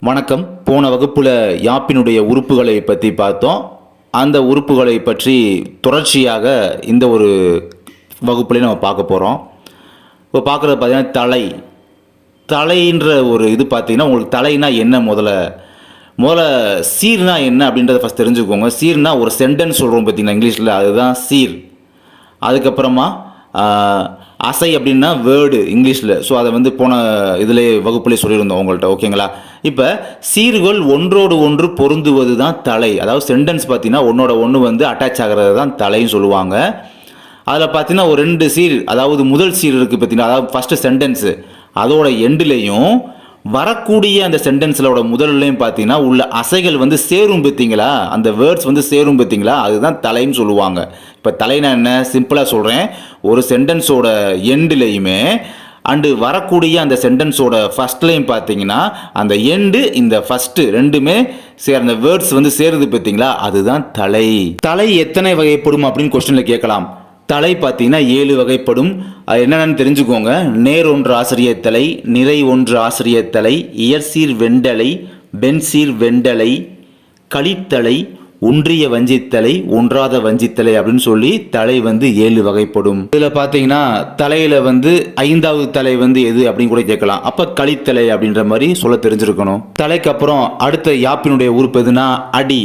வணக்கம். போன வகுப்புல யாப்பினுடைய உறுப்புகளை பற்றி பார்த்தோம். அந்த உறுப்புகளை பற்றி தொடர்ச்சியாக இந்த ஒரு வகுப்புலேயும் நம்ம பார்க்க போகிறோம். இப்போ பார்க்குறது பார்த்தீங்கன்னா தலைன்ற ஒரு இது பார்த்தீங்கன்னா உங்களுக்கு தலைனா என்ன முதல்ல சீர்னா என்ன அப்படின்றத ஃபஸ்ட் தெரிஞ்சுக்கோங்க. சீர்னா ஒரு சென்டென்ஸ் சொல்கிறோம் பார்த்தீங்கன்னா இங்கிலீஷில், அதுதான் சீர். அதுக்கப்புறமா அசை அப்படின்னா வேர்டு இங்கிலீஷில். ஸோ அதை போன இதிலே வகுப்புலேயே சொல்லியிருந்தோம் உங்கள்கிட்ட, ஓகேங்களா? இப்போ சீர்கள் ஒன்றோடு ஒன்று பொருந்துவது தான் தலை. அதாவது சென்டென்ஸ் பார்த்தீங்கன்னா ஒன்றோட ஒன்று அட்டாச் ஆகிறது தான் தலைன்னு சொல்லுவாங்க. அதில் பார்த்தீங்கன்னா ஒரு 2 சீர், அதாவது முதல் சீர் இருக்குது பார்த்தீங்கன்னா, அதாவது ஃபஸ்ட்டு சென்டென்ஸு அதோட எண்டுலேயும் வரக்கூடிய அந்த சென்டென்ஸிலோட முதல்லையும் பார்த்தீங்கன்னா உள்ள அசைகள் சேரும் பார்த்தீங்களா, அந்த வேர்ட்ஸ் சேரும் பார்த்தீங்களா, அதுதான் தலைன்னு சொல்லுவாங்க. இப்போ தலைனா என்ன, சிம்பிளாக சொல்கிறேன். ஒரு சென்டென்ஸோட எண்டுலையுமே அண்டு வரக்கூடிய அந்த சென்டென்ஸோட ஃபஸ்ட்லையும் பார்த்தீங்கன்னா அந்த எண்டு இந்த ஃபஸ்ட்டு ரெண்டுமே அந்த வேர்ட்ஸ் சேருது பார்த்தீங்களா, அதுதான் தலை. தலை எத்தனை வகைப்படும் அப்படின்னு கொஸ்டினில் கேட்கலாம். தலை பார்த்தீங்கன்னா 7 வகைப்படும். அது என்னென்னு தெரிஞ்சுக்கோங்க. நேர் ஒன்று ஆசிரியர் தலை, நிறை ஒன்று ஆசிரியர் தலை, இயற்சீர் வெண்டலை, வெண்சீர் வெண்டலை, களித்தலை, ஒன்றிய வஞ்சித்தலை, ஒன்றாத வஞ்சித்தலை அப்படின்னு சொல்லி தலை 7 வகைப்படும். இதில் பார்த்தீங்கன்னா தலையில் 5வது தலை எது அப்படின்னு கூட கேட்கலாம். அப்போ களித்தலை அப்படின்ற மாதிரி சொல்ல தெரிஞ்சிருக்கணும். தலைக்கு அப்புறம் அடுத்த யாப்பினுடைய உறுப்பு எதுனா அடி.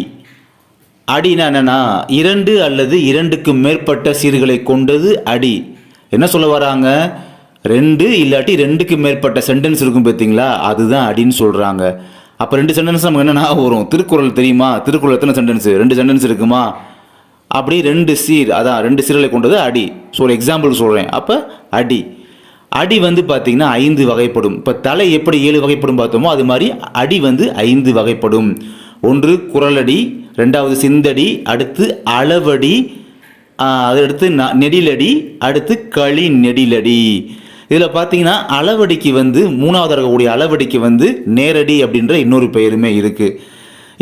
அடினா என்னன்னா 2 அல்லது 2க்கு மேற்பட்ட சீர்களை கொண்டது அடி. என்ன சொல்ல வராங்க, 2 இல்லாட்டி 2க்கு மேற்பட்ட சென்டென்ஸ் இருக்கும் பார்த்தீங்களா, அதுதான் அடின்னு சொல்கிறாங்க. அப்போ 2 சென்டென்ஸ் நமக்கு என்னென்னா வரும். திருக்குறள் தெரியுமா, திருக்குறள் எத்தனை சென்டென்ஸு, 2 சென்டென்ஸ் இருக்குமா, அப்படி 2 சீர், அதான் 2 சீர்களை கொண்டது அடி. ஸோ ஒரு எக்ஸாம்பிள் சொல்கிறேன். அப்போ அடி அடி பார்த்தீங்கன்னா 5 வகைப்படும். இப்போ தலை எப்படி 7 வகைப்படும் பார்த்தோமோ அது மாதிரி அடி 5 வகைப்படும். ஒன்று குறளடி, 2வது சிந்தடி, அடுத்து அளவடி, அடுத்து நெடிலடி, அடுத்து களி நெடிலடி. இதில் பார்த்தீங்கன்னா அளவடிக்கு 3வது இருக்கக்கூடிய அளவடிக்கு நேரடி அப்படின்ற இன்னொரு பெயருமே இருக்குது.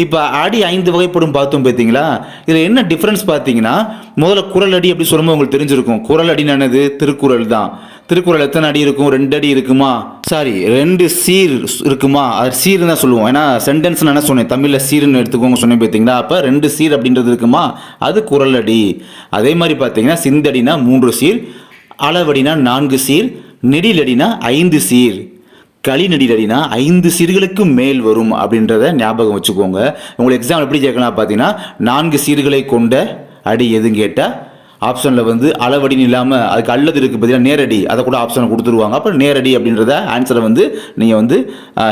இப்போ அடி 5 வகைப்படும் பார்த்தோம் பார்த்தீங்களா. இதில் என்ன டிஃப்ரென்ஸ் பார்த்தீங்கன்னா, முதல்ல குறளடி அப்படி சொல்லும்போது உங்களுக்கு தெரிஞ்சிருக்கும். குறளடின்னு என்னது, திருக்குறள் தான். திருக்குறள் எத்தனை அடி இருக்கும், 2 அடி இருக்குமா, சாரி 2 சீர் இருக்குமா, அது சீர் தான் சொல்லுவோம். ஏன்னா சென்டென்ஸ் என்ன சொன்னேன், தமிழில் சீர்னு எடுத்துக்கோங்க சொன்னேன் பார்த்தீங்களா. அப்போ 2 சீர் அப்படின்றது இருக்குமா, அது குறளடி. அதே மாதிரி பார்த்தீங்கன்னா சிந்தடினா 3 சீர், அளவடினா 4 சீர், நெடிலடினா 5 சீர், களி நெடிலடினா 5 சீர்களுக்கு மேல் வரும் அப்படின்றத ஞாபகம் வச்சுக்கோங்க. உங்களுக்கு எக்ஸாம் எப்படி கேட்கலாம் பார்த்தீங்கன்னா, 4 சீர்களை கொண்ட அடி எதுன்னு கேட்டால் ஆப்ஷனில் அளவடின்னு இல்லாமல் அதுக்கு அல்லது இருக்குது பார்த்தீங்கன்னா நேரடி, அதை கூட ஆப்ஷனை கொடுத்துருவாங்க. அப்போ நேரடி அப்படின்றத ஆன்சரை நீங்கள்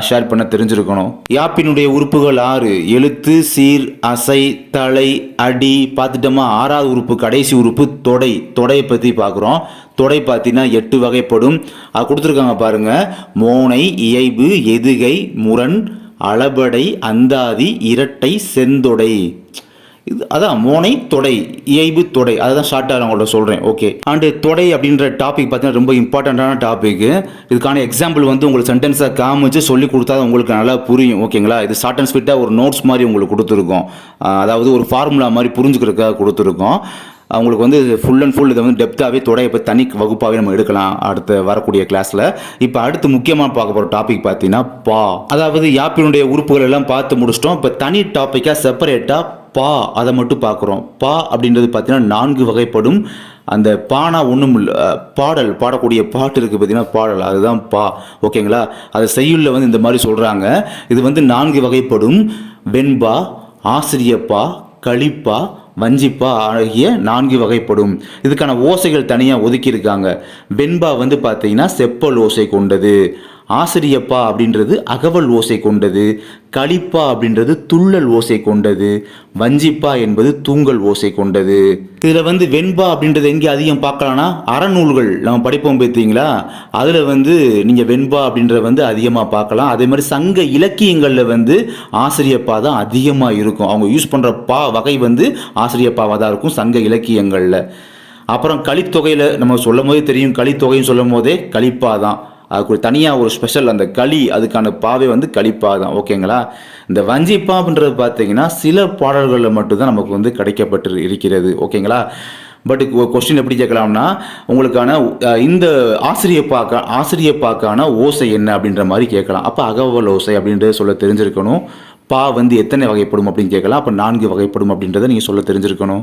ஷேர் பண்ண தெரிஞ்சிருக்கணும். யாப்பினுடைய உறுப்புகள் 6: எழுத்து, சீர், அசை, தலை, அடி பார்த்துட்டோமா. 6வது உறுப்பு கடைசி உறுப்பு தொடை. தொடையை பற்றி பார்க்குறோம். தொடை பார்த்தீங்கன்னா 8 வகைப்படும். அது கொடுத்துருக்காங்க பாருங்கள். மோனை, இயைபு, எதுகை, முரண், அளபடை, அந்தாதி, இரட்டை, செந்தொடை. இது அதான் மோனை, தொடை, இயைபு, தொடை. அதை தான் ஷார்ட்டாக நான் உங்கள்கிட்ட சொல்கிறேன். ஓகே. அண்டு தொடை அப்படின்ற டாபிக் பார்த்தீங்கன்னா ரொம்ப இம்பார்ட்டண்ட்டான டாபிக். இதுக்கான எக்ஸாம்பிள் உங்களுக்கு சென்டென்ஸை காமிச்சு சொல்லி கொடுத்தா உங்களுக்கு நல்லா புரியும், ஓகேங்களா? இது ஷார்ட் அண்ட் ஸ்வீட்டாக ஒரு நோட்ஸ் மாதிரி உங்களுக்கு கொடுத்துருக்கோம். அதாவது ஒரு ஃபார்முலா மாதிரி புரிஞ்சுக்கிறதுக்காக கொடுத்துருக்கோம். அவங்களுக்கு ஃபுல் அண்ட் ஃபுல் இதை டெப்த்தாகவே தொடையை பற்றி தனி வகுப்பாகவே நம்ம எடுக்கலாம் அடுத்த வரக்கூடிய கிளாஸில். இப்போ அடுத்து முக்கியமாக பார்க்க போகிற டாபிக் பார்த்தீங்கன்னா பா. அதாவது யாப்பினுடைய உறுப்புகள் எல்லாம் பார்த்து முடிச்சிட்டோம். இப்போ தனி டாப்பிக்காக செப்பரேட்டாக பா அதை மட்டும் பார்க்குறோம். பா அப்படின்றது பார்த்தீங்கன்னா 4 வகைப்படும். அந்த பானா ஒன்றும் இல்லை, பாடல், பாடக்கூடிய பாட்டு இருக்குது பார்த்தீங்கன்னா பாடல், அதுதான் பா, ஓகேங்களா? அதை செய்யுளில் இந்த மாதிரி சொல்கிறாங்க. இது 4 வகைப்படும். வெண்பா, ஆசிரியப்பா, களிப்பா, வஞ்சிப்பா ஆகிய 4 வகைப்படும். இதுக்கான ஓசைகள் தனியாக ஒதுக்கியிருக்காங்க. வெண்பா பார்த்தீங்கன்னா செப்பல் ஓசை கொண்டது, ஆசிரியப்பா அப்படின்றது அகவல் ஓசை கொண்டது, களிப்பா அப்படின்றது துள்ளல் ஓசை கொண்டது, வஞ்சிப்பா என்பது தூங்கல் ஓசை கொண்டது. இதில் வெண்பா அப்படின்றது எங்கே அதிகம் பார்க்கலாம்னா அறநூல்கள் நம்ம படிப்போம் பார்த்தீங்களா, அதில் நீங்கள் வெண்பா அப்படின்றத அதிகமாக பார்க்கலாம். அதே மாதிரி சங்க இலக்கியங்களில் ஆசிரியப்பா தான் அதிகமாக இருக்கும். அவங்க யூஸ் பண்ணுற பா வகை ஆசிரியப்பாவாக தான் இருக்கும் சங்க இலக்கியங்களில். அப்புறம் கலித்தொகையில் நம்ம சொல்லும் போதே தெரியும், கலித்தொகைன்னு சொல்லும் போதே கலிப்பா தான். அதுக்கு தனியாக ஒரு ஸ்பெஷல், அந்த களி அதுக்கான பாவே களிப்பா தான், ஓகேங்களா? இந்த வஞ்சிப்பான்றது பார்த்தீங்கன்னா சில பாடல்களில் மட்டும்தான் நமக்கு கிடைக்கப்பட்டு இருக்கிறது, ஓகேங்களா? பட் கொஸ்டின் எப்படி கேட்கலாம்னா உங்களுக்கான இந்த ஆசிரியப்பாக்கான ஓசை என்ன அப்படின்ற மாதிரி கேட்கலாம். அப்போ அகவல் ஓசை அப்படின்றத சொல்ல தெரிஞ்சிருக்கணும். பா வந்து எத்தனை வகைப்படும் அப்படின்னு கேட்கலாம். அப்போ 4 வகைப்படும் அப்படின்றத நீங்கள் சொல்ல தெரிஞ்சிருக்கணும்.